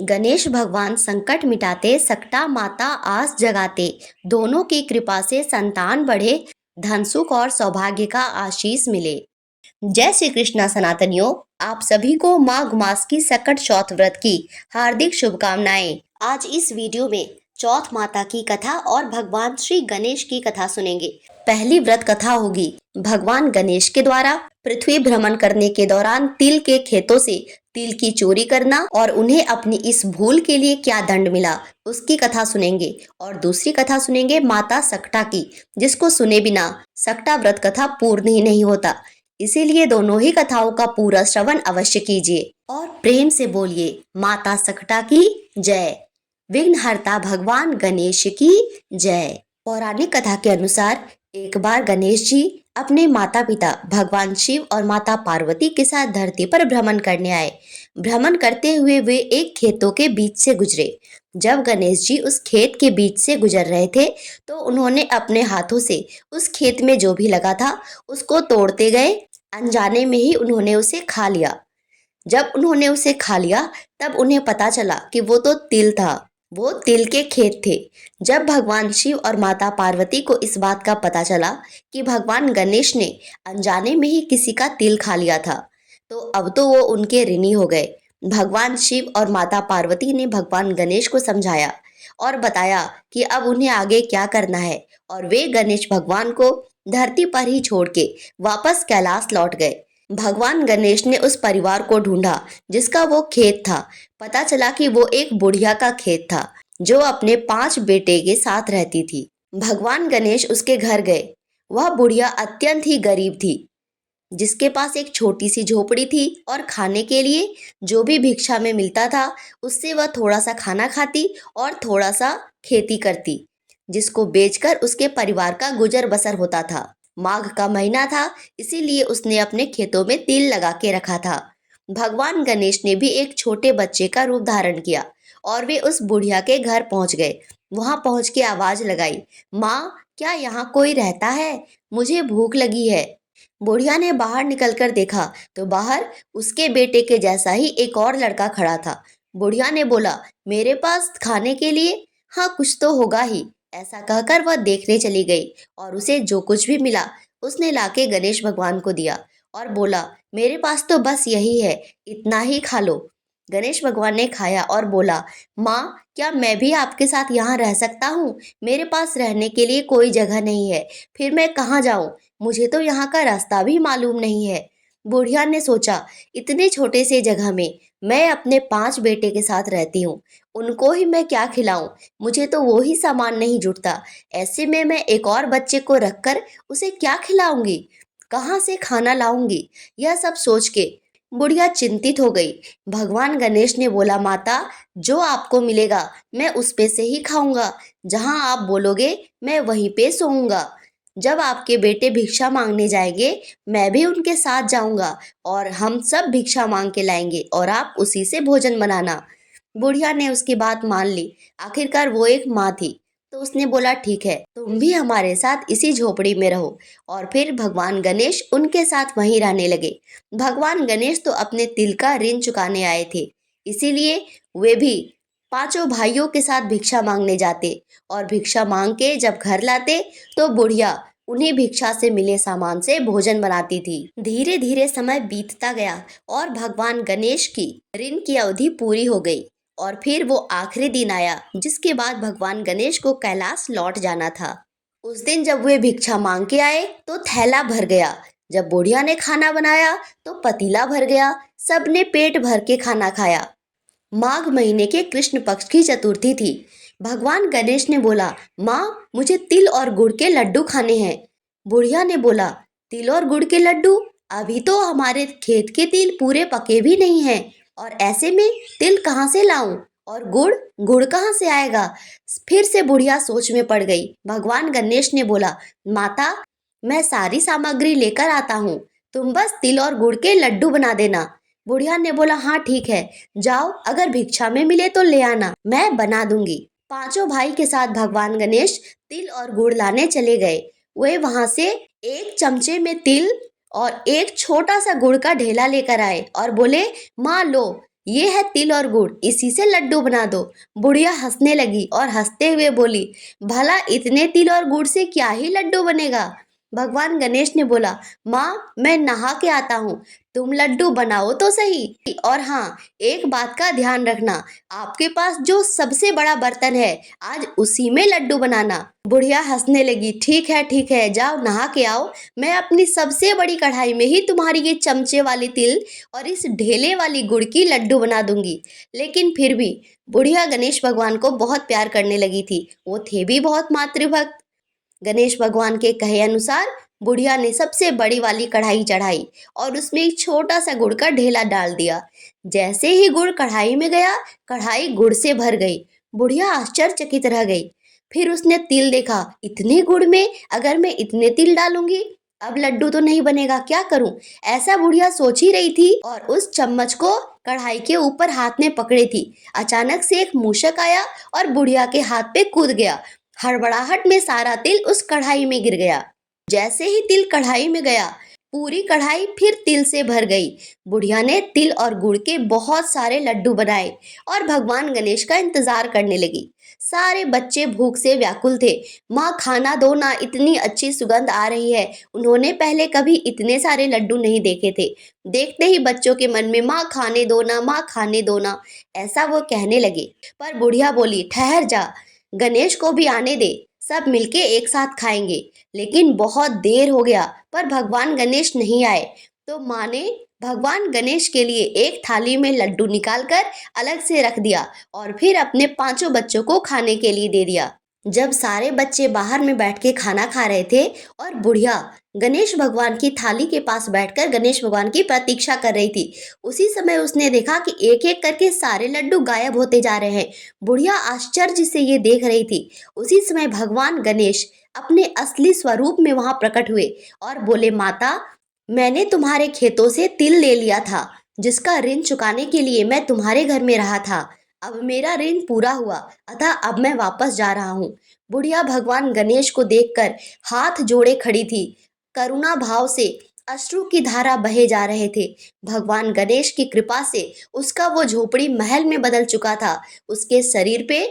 गणेश भगवान संकट मिटाते, सकटा माता आस जगाते। दोनों की कृपा से संतान बढ़े, धन सुख और सौभाग्य का आशीष मिले। जय श्री कृष्णा सनातनियों, आप सभी को माघ मास की सकट चौथ व्रत की हार्दिक शुभकामनाएं। आज इस वीडियो में चौथ माता की कथा और भगवान श्री गणेश की कथा सुनेंगे। पहली व्रत कथा होगी भगवान गणेश के द्वारा पृथ्वी भ्रमण करने के दौरान तिल के खेतों से तिल की चोरी करना और उन्हें अपनी इस भूल के लिए क्या दंड मिला, उसकी कथा सुनेंगे। और दूसरी कथा सुनेंगे माता सकटा की, जिसको सुने बिना सकटा व्रत कथा पूर्ण ही नहीं होता। इसीलिए दोनों ही कथाओं का पूरा श्रवण अवश्य कीजिए और प्रेम से बोलिए माता सकटा की जय, विघ्नहर्ता भगवान गणेश की जय। पौराणिक कथा के अनुसार एक बार गणेश जी अपने माता पिता भगवान शिव और माता पार्वती के साथ धरती पर भ्रमण करने आए। भ्रमण करते हुए वे एक खेतों के बीच से गुजरे। जब गणेश जी उस खेत के बीच से गुजर रहे थे तो उन्होंने अपने हाथों से उस खेत में जो भी लगा था उसको तोड़ते गए। अनजाने में ही उन्होंने उसे खा लिया। जब उन्होंने उसे खा लिया तब उन्हें पता चला कि वो तो तिल था, वो तिल के खेत थे। जब भगवान शिव और माता पार्वती को इस बात का पता चला कि भगवान गणेश ने अनजाने में ही किसी का तिल खा लिया था, तो अब तो वो उनके ऋणी हो गए। भगवान शिव और माता पार्वती ने भगवान गणेश को समझाया और बताया कि अब उन्हें आगे क्या करना है, और वे गणेश भगवान को धरती पर ही छोड़ के वापस कैलाश लौट गए। भगवान गणेश ने उस परिवार को ढूंढा जिसका वो खेत था। पता चला कि वो एक बुढ़िया का खेत था जो अपने 5 बेटे के साथ रहती थी। भगवान गणेश उसके घर गए। वह बुढ़िया अत्यंत ही गरीब थी, जिसके पास एक छोटी सी झोपड़ी थी और खाने के लिए जो भी भिक्षा में मिलता था उससे वह थोड़ा सा खाना खाती और थोड़ा सा खेती करती, जिसको बेचकर उसके परिवार का गुजर बसर होता था। माघ का महीना था, इसीलिए उसने अपने खेतों में तिल लगा के रखा था। भगवान गणेश ने भी एक छोटे बच्चे का रूप धारण किया और वे उस बुढ़िया के घर पहुंच गए। वहां पहुंच के आवाज लगाई, माँ क्या यहाँ कोई रहता है? मुझे भूख लगी है। बुढ़िया ने बाहर निकलकर देखा तो बाहर उसके बेटे के जैसा ही एक और लड़का खड़ा था। बुढ़िया ने बोला, मेरे पास खाने के लिए हाँ कुछ तो होगा ही। ऐसा कहकर वह देखने चली गई और उसे जो कुछ भी मिला उसने लाके गणेश भगवान को दिया और बोला, मेरे पास तो बस यही है, इतना ही खा लो। गणेश भगवान ने खाया और बोला, माँ क्या मैं भी आपके साथ यहाँ रह सकता हूँ? मेरे पास रहने के लिए कोई जगह नहीं है, फिर मैं कहाँ जाऊँ? मुझे तो यहाँ का रास्ता भी मालूम नहीं है। बुढ़िया ने सोचा, इतने छोटे से जगह में मैं अपने 5 बेटे के साथ रहती हूँ, उनको ही मैं क्या खिलाऊं? मुझे तो वो ही सामान नहीं जुटता। ऐसे में मैं एक और बच्चे को रखकर उसे क्या खिलाऊंगी? कहाँ से खाना लाऊंगी? यह सब सोच के बुढ़िया चिंतित हो गई। भगवान गणेश ने बोला, माता जो आपको मिलेगा मैं उस पे से ही खाऊंगा। जहाँ आप बोलोगे मैं वहीं पे सोऊंगा। जब आपके बेटे भिक्षा मांगने जाएंगे मैं भी उनके साथ जाऊंगा और हम सब भिक्षा मांग के लाएंगे और आप उसी से भोजन बनाना। बुढ़िया ने उसकी बात मान ली। आखिरकार वो एक माँ थी, तो उसने बोला, ठीक है तुम भी हमारे साथ इसी झोपड़ी में रहो। और फिर भगवान गणेश उनके साथ वहीं रहने लगे। भगवान गणेश तो अपने तिल का ऋण चुकाने आए थे, इसीलिए वे भी 5 भाइयों के साथ भिक्षा मांगने जाते और भिक्षा मांग के जब घर लाते तो बुढ़िया उन्हें भिक्षा से मिले सामान से भोजन बनाती थी। धीरे धीरे समय बीतता गया और भगवान गणेश की ऋण की अवधि पूरी हो गई और फिर वो आखिरी दिन आया जिसके बाद भगवान गणेश को कैलाश लौट जाना था। उस दिन जब वे भिक्षा मांग के आए तो थैला भर गया। जब बुढ़िया ने खाना बनाया तो पतीला भर गया। सबने पेट भर के खाना खाया। माघ महीने के कृष्ण पक्ष की चतुर्थी थी। भगवान गणेश ने बोला, माँ मुझे तिल और गुड़ के लड्डू खाने हैं। बुढ़िया ने बोला, तिल और गुड़ के लड्डू? अभी तो हमारे खेत के तिल पूरे पके भी नहीं हैं, और ऐसे में तिल कहाँ से लाऊं? और गुड़ गुड़ कहाँ से आएगा? फिर से बुढ़िया सोच में पड़ गई। भगवान गणेश ने बोला, माता मैं सारी सामग्री लेकर आता हूँ, तुम बस तिल और गुड़ के लड्डू बना देना। बुढ़िया ने बोला, हाँ ठीक है, जाओ अगर भिक्षा में मिले तो ले आना, मैं बना दूंगी। 5 भाई के साथ भगवान गणेश तिल और गुड़ लाने चले गए। वे वहां से एक चमचे में तिल और एक छोटा सा गुड़ का ढेला लेकर आए और बोले, माँ लो ये है तिल और गुड़, इसी से लड्डू बना दो। बुढ़िया हंसने लगी और हंसते हुए बोली, भला इतने तिल और गुड़ से क्या ही लड्डू बनेगा। भगवान गणेश ने बोला, माँ मैं नहा के आता हूँ, तुम लड्डू बनाओ तो सही। और हाँ, एक बात का ध्यान रखना, आपके पास जो सबसे बड़ा बर्तन है आज उसी में लड्डू बनाना। बुढ़िया हंसने लगी, ठीक है, जाओ नहा के आओ, मैं अपनी सबसे बड़ी कढ़ाई में ही तुम्हारी ये चमचे वाली तिल और इस ढेले वाली गुड़ की लड्डू बना दूंगी। लेकिन फिर भी बुढ़िया गणेश भगवान को बहुत प्यार करने लगी थी, वो थे भी बहुत मातृभक्त। गणेश भगवान के कहे अनुसार बुढ़िया ने सबसे बड़ी वाली कढ़ाई चढ़ाई और उसमें एक छोटा सा गुड़ का ढेला डाल दिया। जैसे ही गुड़ कढ़ाई में गया, कढ़ाई गुड़ से भर गई। बुढ़िया आश्चर्यचकित रह गई। फिर उसने तिल देखा, इतने गुड़ में अगर मैं इतने तिल डालूंगी अब लड्डू तो नहीं बनेगा, क्या करूं? ऐसा बुढ़िया सोच ही रही थी और उस चम्मच को कढ़ाई के ऊपर हाथ में पकड़े थी। अचानक से एक मूषक आया और बुढ़िया के हाथ पे कूद गया। हड़बड़ाहट में सारा तिल उस कढ़ाई में गिर गया। जैसे ही तिल कढ़ाई में गया, पूरी कढ़ाई फिर तिल से भर गई। बुढ़िया ने तिल और गुड़ के बहुत सारे लड्डू बनाए और भगवान गणेश का इंतजार करने लगी। सारे बच्चे भूख से व्याकुल थे। माँ खाना दो ना, इतनी अच्छी सुगंध आ रही है। उन्होंने पहले कभी इतने सारे लड्डू नहीं देखे थे। देखते ही बच्चों के मन में माँ खाने दो ना, माँ खाने दो ना, ऐसा वो कहने लगे। पर बुढ़िया बोली, ठहर जा, गणेश को भी आने दे, सब मिलके एक साथ खाएंगे। लेकिन बहुत देर हो गया पर भगवान गणेश नहीं आए। तो माँ ने भगवान गणेश के लिए एक थाली में लड्डू निकालकर अलग से रख दिया और फिर अपने पांचों बच्चों को खाने के लिए दे दिया। जब सारे बच्चे बाहर में बैठ के खाना खा रहे थे और बुढ़िया गणेश भगवान की थाली के पास बैठकर गणेश भगवान की प्रतीक्षा कर रही थी, उसी समय उसने देखा कि एक एक करके सारे लड्डू गायब होते जा रहे हैं। बुढ़िया आश्चर्य से ये देख रही थी। उसी समय भगवान गणेश अपने असली स्वरूप में वहां प्रकट हुए और बोले, माता मैंने तुम्हारे खेतों से तिल ले लिया था, जिसका ऋण चुकाने के लिए मैं तुम्हारे घर में रहा था। अब मेरा ऋण पूरा हुआ, अतः अब मैं वापस जा रहा हूँ। बुढ़िया भगवान गणेश को देखकर हाथ जोड़े खड़ी थी। करुणा भाव से अश्रु की धारा बहे जा रहे थे। भगवान गणेश की कृपा से उसका वो झोपड़ी महल में बदल चुका था। उसके शरीर पे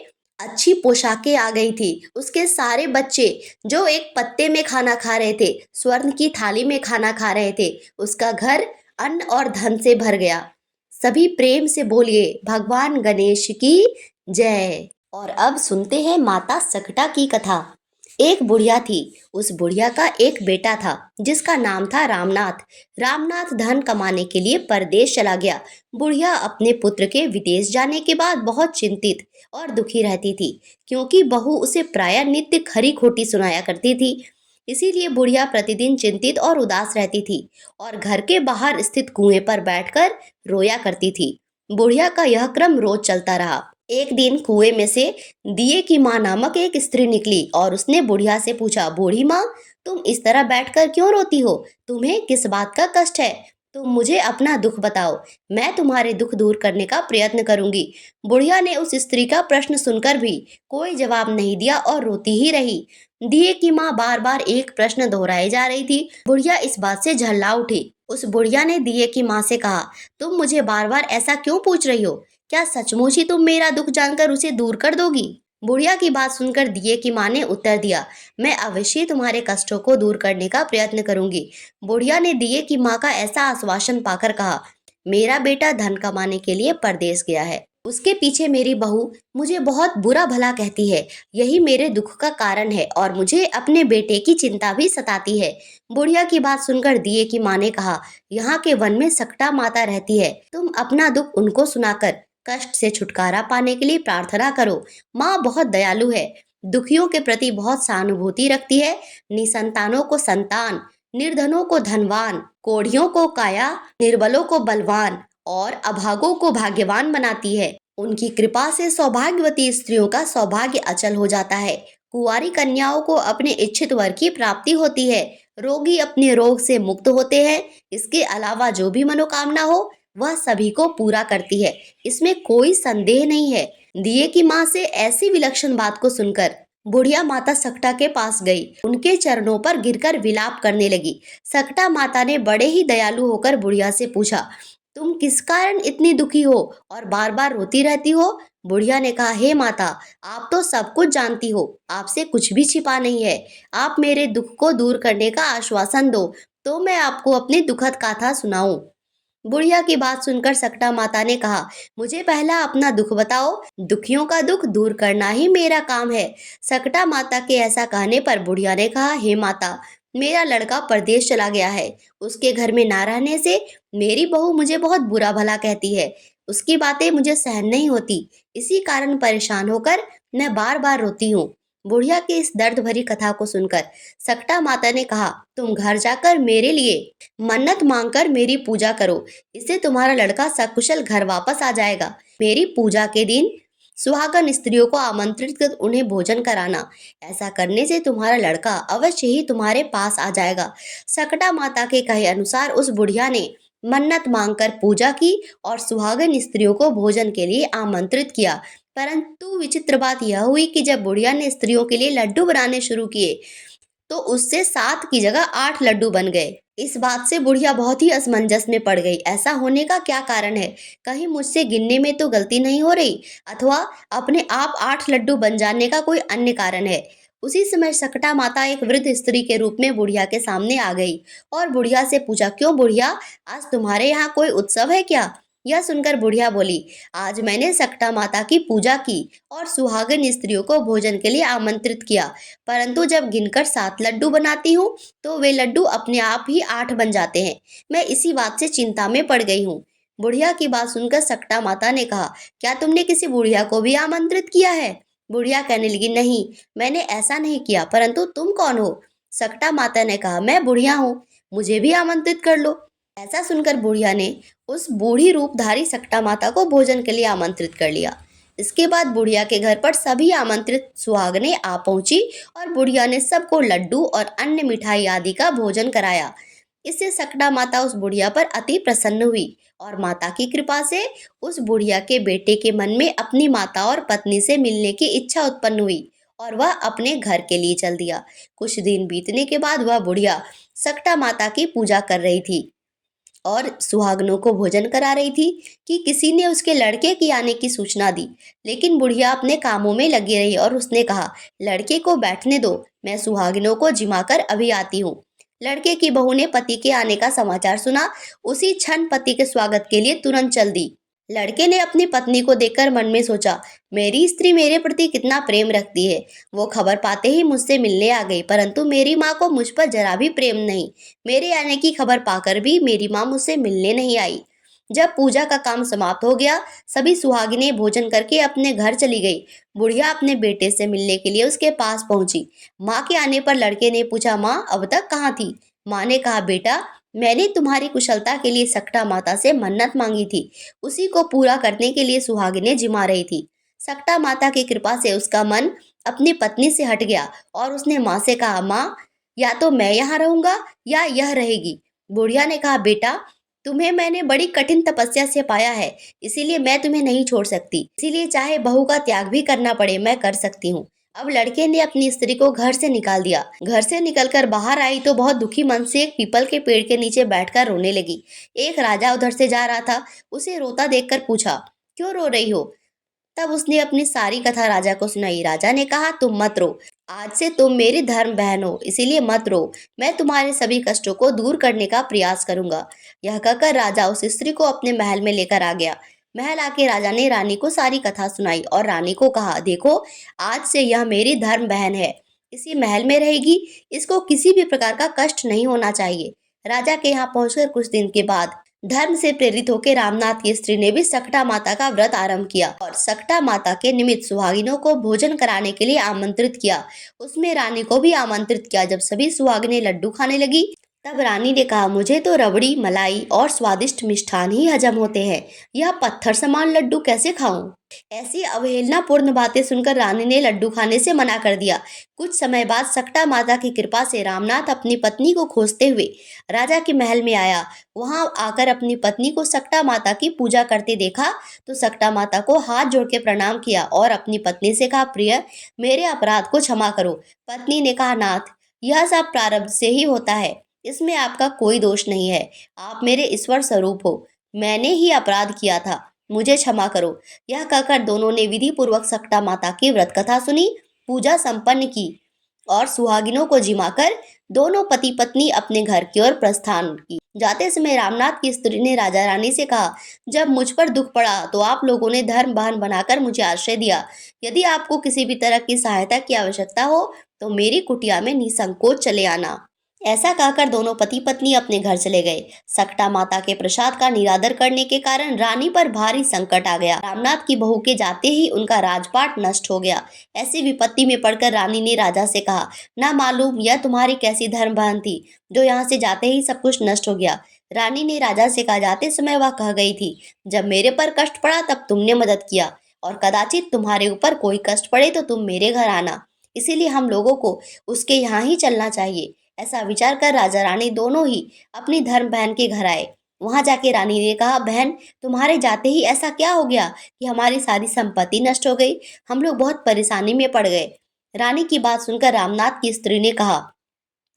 अच्छी पोशाकें आ गई थी। उसके सारे बच्चे जो एक पत्ते में खाना खा रहे थे, स्वर्ण की थाली में खाना खा रहे थे। उसका घर अन्न और धन से भर गया। सभी प्रेम से बोलिए, भगवान गणेश की जय। और अब सुनते हैं माता सकटा की कथा। एक बुढ़िया थी। उस बुढ़िया का एक बेटा था जिसका नाम था रामनाथ। रामनाथ धन कमाने के लिए परदेश चला गया। बुढ़िया अपने पुत्र के विदेश जाने के बाद बहुत चिंतित और दुखी रहती थी, क्योंकि बहू उसे प्रायः नित्य खरी खोटी सुनाया करती थी। इसीलिए बुढ़िया प्रतिदिन चिंतित और उदास रहती थी और घर के बाहर स्थित कुएं पर बैठकर रोया करती थी। बुढ़िया का यह क्रम रोज चलता रहा। एक दिन कुएं में से दिए की माँ नामक एक स्त्री निकली और उसने बुढ़िया से पूछा, बूढ़ी माँ तुम इस तरह बैठकर क्यों रोती हो? तुम्हें किस बात का कष्ट है? तुम मुझे अपना दुख बताओ, मैं तुम्हारे दुख दूर करने का प्रयत्न करूंगी। बुढ़िया ने उस स्त्री का प्रश्न सुनकर भी कोई जवाब नहीं दिया और रोती ही रही। दिए की माँ बार बार एक प्रश्न दोहराई जा रही थी। बुढ़िया इस बात से झल्ला उठी। उस बुढ़िया ने दिए की माँ से कहा, तुम मुझे बार बार ऐसा क्यों पूछ रही हो? क्या सचमुच ही तुम मेरा दुख जानकर उसे दूर कर दोगी? बुढ़िया की बात सुनकर दिए की माँ ने उत्तर दिया, मैं अवश्य तुम्हारे कष्टों को दूर करने का प्रयत्न करूंगी। बुढ़िया ने दिए की माँ का ऐसा आश्वासन पाकर कहा, मेरा बेटा धन कमाने के लिए परदेश गया है। उसके पीछे मेरी बहू मुझे बहुत बुरा भला कहती है। यही मेरे दुख का कारण है और मुझे अपने बेटे की चिंता भी सताती है। बुढ़िया की बात सुनकर दिए की माँ ने कहा, यहाँ के वन में सकटा माता रहती है, तुम अपना दुख उनको सुनाकर कष्ट से छुटकारा पाने के लिए प्रार्थना करो। माँ बहुत दयालु है, दुखियों के प्रति बहुत सहानुभूति रखती है। निसंतानों को संतान, निर्धनों को धनवान, कोढ़ियों को काया, निर्बलों को बलवान और अभागों को भाग्यवान बनाती है। उनकी कृपा से सौभाग्यवती स्त्रियों का सौभाग्य अचल हो जाता है। कुंवारी कन्याओं को अपने इच्छित वर की प्राप्ति होती है। रोगी अपने रोग से मुक्त होते हैं। इसके अलावा जो भी मनोकामना हो वह सभी को पूरा करती है, इसमें कोई संदेह नहीं है। दिए की माँ से ऐसी विलक्षण बात को सुनकर बुढ़िया माता सकटा के पास गई। उनके चरणों पर गिरकर विलाप करने लगी। सकटा माता ने बड़े ही दयालु होकर बुढ़िया से पूछा, तुम किस कारण इतनी दुखी हो और बार बार रोती रहती हो? बुढ़िया ने कहा, हे माता, आप तो सब कुछ जानती हो, आपसे कुछ भी छिपा नहीं है। आप मेरे दुख को दूर करने का आश्वासन दो, तो मैं आपको अपनी दुखद गाथा सुनाऊं। बुढ़िया की बात सुनकर सकटा माता ने कहा, मुझे पहला अपना दुख बताओ, दुखियों का दुख दूर करना ही मेरा काम है। सकटा माता के ऐसा कहने पर बुढ़िया ने कहा, हे माता, मेरा लड़का परदेश चला गया है। उसके घर में ना रहने से मेरी बहू मुझे बहुत बुरा भला कहती है। उसकी बातें मुझे सहन नहीं होती। इसी कारण परेशान होकर मैं बार बार रोती हूँ। बुढ़िया की इस दर्द भरी कथा को सुनकर सकटा माता ने कहा, तुम घर जाकर मेरे लिए मन्नत मांगकर मेरी पूजा करो, इससे तुम्हारा लड़का सकुशल घर वापस आ जाएगा। मेरी पूजा के दिन सुहागन स्त्रियों को आमंत्रित कर उन्हें भोजन कराना। ऐसा करने से तुम्हारा लड़का अवश्य ही तुम्हारे पास आ जाएगा। सकटा माता के कहे अनुसार उस बुढ़िया ने मन्नत मांगकर पूजा की और सुहागन स्त्रियों को भोजन के लिए आमंत्रित किया। परंतु विचित्र बात यह हुई कि जब बुढ़िया ने स्त्रियों के लिए लड्डू बनाने शुरू किए तो उससे 7 की जगह 8 लड्डू बन गए। इस बात से बुढ़िया बहुत ही असमंजस में पड़ गई। ऐसा होने का क्या कारण है? कहीं मुझसे गिनने में तो गलती नहीं हो रही, अथवा अपने आप 8 लड्डू बन जाने का कोई अन्य कारण है। उसी समय सकटा माता एक वृद्ध स्त्री के रूप में बुढ़िया के सामने आ गई और बुढ़िया से पूछा, क्यों बुढ़िया, आज तुम्हारे यहाँ कोई उत्सव है क्या? यह सुनकर बुढ़िया बोली, आज मैंने सकटा माता की पूजा की और सुहागिन स्त्रियों को भोजन के लिए आमंत्रित किया, परंतु जब गिनकर 7 लड्डू बनाती हूँ तो वे लड्डू अपने आप ही 8 बन जाते हैं। मैं इसी बात से चिंता में पड़ गई हूँ। बुढ़िया की बात सुनकर सकटा माता ने कहा, क्या तुमने किसी बुढ़िया को भी आमंत्रित किया है? बुढ़िया कहने लगी, नहीं, मैंने ऐसा नहीं किया, परंतु तुम कौन हो? सकटा माता ने कहा, मैं बुढ़िया हूँ, मुझे भी आमंत्रित कर लो। ऐसा सुनकर बुढ़िया ने उस बूढ़ी रूपधारी सकटा माता को भोजन के लिए आमंत्रित कर लिया। इसके बाद बुढ़िया के घर पर सभी आमंत्रित सुहागनें आ पहुंची और बुढ़िया ने सबको लड्डू और अन्य मिठाई आदि का भोजन कराया। इससे सकड़ा माता उस बुढ़िया पर अति प्रसन्न हुई और माता की कृपा से उस बुढ़िया के बेटे के मन में अपनी माता और पत्नी से मिलने की इच्छा उत्पन्न हुई और वह अपने घर के लिए चल दिया। कुछ दिन बीतने के बाद वह बुढ़िया सकटा माता की पूजा कर रही थी और सुहागनों को भोजन करा रही थी कि किसी ने उसके लड़के की आने की सूचना दी। लेकिन बुढ़िया अपने कामों में लगी रही और उसने कहा, लड़के को बैठने दो, मैं सुहागिनों को जिमाकर अभी आती हूँ। लड़के की बहू ने पति के आने का समाचार सुना, उसी क्षण पति के स्वागत के लिए तुरंत चल दी। लड़के ने अपनी पत्नी को देखकर मन में सोचा, मेरी स्त्री मेरे प्रति कितना प्रेम रखती है। वो खबर पाते ही मुझसे मिलने आ गई, परंतु मेरी माँ को मुझ पर जरा भी प्रेम नहीं। मेरे आने की खबर पाकर भी मेरी माँ मुझसे मिलने नहीं आई। जब पूजा का काम समाप्त हो गया, सभी सुहागिनें भोजन करके अपने घर चली गई। बुढ़िया अपने बेटे से मिलने के लिए उसके पास पहुंची। माँ के आने पर लड़के ने पूछा, माँ अब तक कहाँ थी? माँ ने कहा, बेटा, मैंने तुम्हारी कुशलता के लिए सकटा माता से मन्नत मांगी थी, उसी को पूरा करने के लिए सुहागिनें जिमा रही थी। सकटा माता की कृपा से उसका मन अपनी पत्नी से हट गया और उसने माँ से कहा, माँ, या तो मैं यहाँ रहूंगा या यह रहेगी। बुढ़िया ने कहा, बेटा, तुम्हें मैंने बड़ी कठिन तपस्या से पाया है, इसीलिए मैं तुम्हें नहीं छोड़ सकती। इसीलिए चाहे बहू का त्याग भी करना पड़े, मैं कर सकती हूँ। अब लड़के ने अपनी स्त्री को घर से निकाल दिया। घर से निकलकर बाहर आई तो बहुत दुखी मन से एक पीपल के पेड़ के नीचे बैठकर रोने लगी। एक राजा उधर से जा रहा था, उसे रोता देखकर पूछा, क्यों रो रही हो? तब उसने अपनी सारी कथा राजा को सुनाई। राजा ने कहा, तुम मत रो, आज से तुम मेरी धर्म बहन हो, इसीलिए मत रो। मैं तुम्हारे सभी कष्टों को दूर करने का प्रयास करूंगा। यह कहकर राजा उस स्त्री को अपने महल में लेकर आ गया। महल आके राजा ने रानी को सारी कथा सुनाई और रानी को कहा, देखो, आज से यह मेरी धर्म बहन है, इसी महल में रहेगी, इसको किसी भी प्रकार का कष्ट नहीं होना चाहिए। राजा के यहाँ पहुंचकर कुछ दिन के बाद धर्म से प्रेरित होकर रामनाथ की स्त्री ने भी सकटा माता का व्रत आरंभ किया और सकटा माता के निमित्त सुहागिनों को भोजन कराने के लिए आमंत्रित किया। उसमें रानी को भी आमंत्रित किया। जब सभी सुहागिनें लड्डू खाने लगी तब रानी ने कहा, मुझे तो रबड़ी, मलाई और स्वादिष्ट मिष्ठान ही हजम होते हैं, यह पत्थर समान लड्डू कैसे खाऊं? ऐसी अवहेलनापूर्ण बातें सुनकर रानी ने लड्डू खाने से मना कर दिया। कुछ समय बाद सकटा माता की कृपा से रामनाथ अपनी पत्नी को खोजते हुए राजा के महल में आया। वहां आकर अपनी पत्नी को सकटा माता की पूजा करते देखा तो सकटा माता को हाथ जोड़ के प्रणाम किया और अपनी पत्नी से कहा, प्रिय, मेरे अपराध को क्षमा करो। पत्नी ने कहा, नाथ, यह सब प्रारब्ध से ही होता है, इसमें आपका कोई दोष नहीं है। आप मेरे ईश्वर स्वरूप हो, मैंने ही अपराध किया था, मुझे क्षमा करो। यह कहकर दोनों ने विधि पूर्वक सकटा माता की व्रत कथा सुनी, पूजा संपन्न की और सुहागिनों को जिमाकर दोनों पति पत्नी अपने घर की ओर प्रस्थान की। जाते समय रामनाथ की स्त्री ने राजा रानी से कहा, जब मुझ पर दुख पड़ा तो आप लोगों ने धर्म बहन बनाकर मुझे आश्रय दिया। यदि आपको किसी भी तरह की सहायता की आवश्यकता हो तो मेरी कुटिया में निसंकोच चले आना। ऐसा कहकर दोनों पति पत्नी अपने घर चले गए। सकटा माता के प्रसाद का निरादर करने के कारण रानी पर भारी संकट आ गया। रामनाथ की बहू के जाते ही उनका राजपाट नष्ट हो गया। ऐसी विपत्ति में पड़कर रानी ने राजा से कहा, ना मालूम यह तुम्हारी कैसी धर्म बहन थी जो यहाँ से जाते ही सब कुछ नष्ट हो गया। रानी ने राजा से कहा, जाते समय वह कह गई थी, जब मेरे पर कष्ट पड़ा तब तुमने मदद किया और कदाचित तुम्हारे ऊपर कोई कष्ट पड़े तो तुम मेरे घर आना। इसीलिए हम लोगों को उसके यहाँ ही चलना चाहिए। ऐसा विचार कर राजा रानी दोनों ही अपनी धर्म बहन के घर आए। वहां जाके रानी ने कहा, बहन तुम्हारे जाते ही ऐसा क्या हो गया कि हमारी सारी संपत्ति नष्ट हो गई? हम लोग बहुत परेशानी में पड़ गए। रानी की बात सुनकर रामनाथ की स्त्री ने कहा,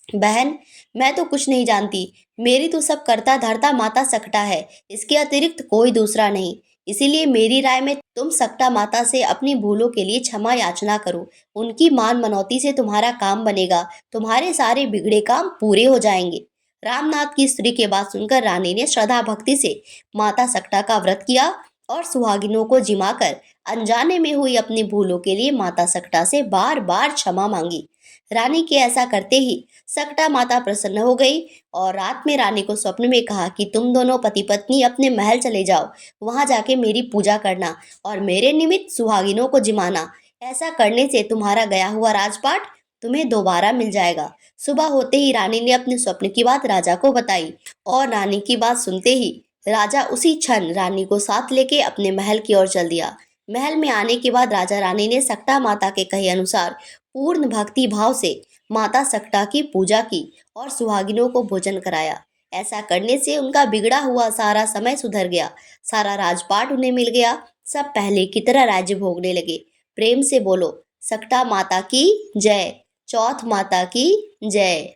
बहन मैं तो कुछ नहीं जानती, मेरी तो सब करता धरता माता सकटा है, इसके अतिरिक्त कोई दूसरा नहीं। इसीलिए मेरी राय में तुम सकटा माता से अपनी भूलों के लिए क्षमा याचना करो। उनकी मान मनौती से तुम्हारा काम बनेगा, तुम्हारे सारे बिगड़े काम पूरे हो जाएंगे। रामनाथ की स्त्री के बात सुनकर रानी ने श्रद्धा भक्ति से माता सकटा का व्रत किया और सुहागिनों को जिमाकर अनजाने में हुई अपनी भूलों के लिए माता सकटा से बार बार क्षमा मांगी। रानी के ऐसा करते ही सकटा माता प्रसन्न हो गई और रात में रानी को स्वप्न में कहा कि तुम दोनों पति पत्नी अपने महल चले जाओ, वहां जाके मेरी पूजा करना और मेरे निमित्त सुहागिनों को जिमाना। ऐसा करने से तुम्हारा गया हुआ राजपाट तुम्हें दोबारा मिल जाएगा। सुबह होते ही रानी ने अपने स्वप्न की बात राजा को बताई और रानी की बात सुनते ही राजा उसी क्षण रानी को साथ लेके अपने महल की ओर चल दिया। महल में आने के बाद राजा रानी ने सकटा माता के कहे अनुसार पूर्ण भक्ति भाव से माता सकटा की पूजा की और सुहागिनों को भोजन कराया। ऐसा करने से उनका बिगड़ा हुआ सारा समय सुधर गया, सारा राजपाट उन्हें मिल गया, सब पहले की तरह राज्य भोगने लगे। प्रेम से बोलो सकटा माता की जय, चौथ माता की जय।